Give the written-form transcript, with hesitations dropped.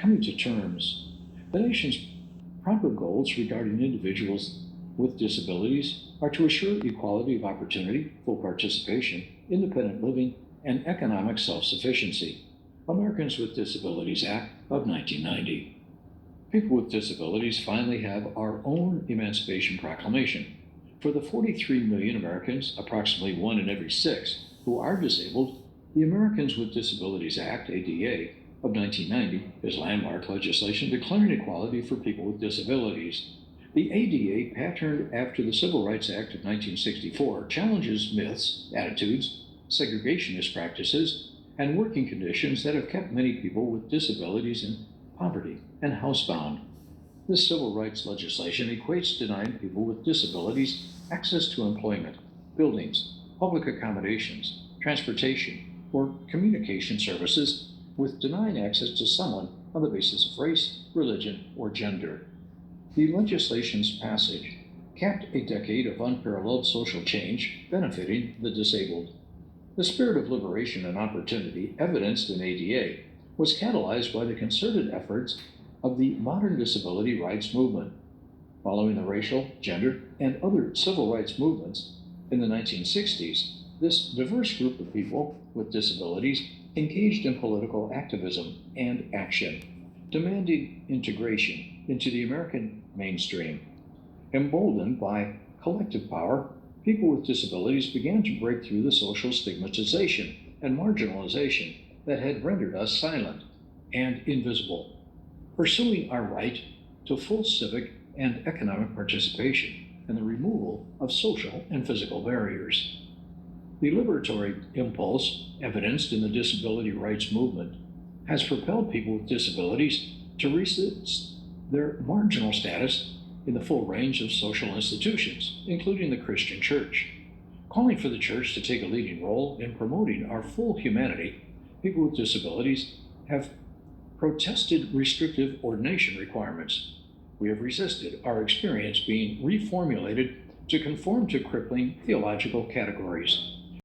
coming to terms. The nation's proper goals regarding individuals with disabilities are to assure equality of opportunity, full participation, independent living, and economic self-sufficiency. Americans with Disabilities Act of 1990. People with disabilities finally have our own Emancipation Proclamation. For the 43 million Americans, approximately 1 in every 6, who are disabled, the Americans with Disabilities Act, ADA, of 1990 is landmark legislation declaring equality for people with disabilities. The ADA, patterned after the Civil Rights Act of 1964, challenges myths, attitudes, segregationist practices, and working conditions that have kept many people with disabilities in poverty and housebound. This civil rights legislation equates denying people with disabilities access to employment, buildings, public accommodations, transportation, or communication services with denying access to someone on the basis of race, religion, or gender. The legislation's passage capped a decade of unparalleled social change benefiting the disabled. The spirit of liberation and opportunity evidenced in ADA was catalyzed by the concerted efforts of the modern disability rights movement. Following the racial, gender, and other civil rights movements in the 1960s, this diverse group of people with disabilities engaged in political activism and action, demanding integration into the American mainstream. Emboldened by collective power, people with disabilities began to break through the social stigmatization and marginalization that had rendered us silent and invisible, pursuing our right to full civic and economic participation and the removal of social and physical barriers. The liberatory impulse, evidenced in the disability rights movement, has propelled people with disabilities to resist their marginal status in the full range of social institutions, including the Christian church. Calling for the church to take a leading role in promoting our full humanity, people with disabilities have protested restrictive ordination requirements. We have resisted our experience being reformulated to conform to crippling theological categories.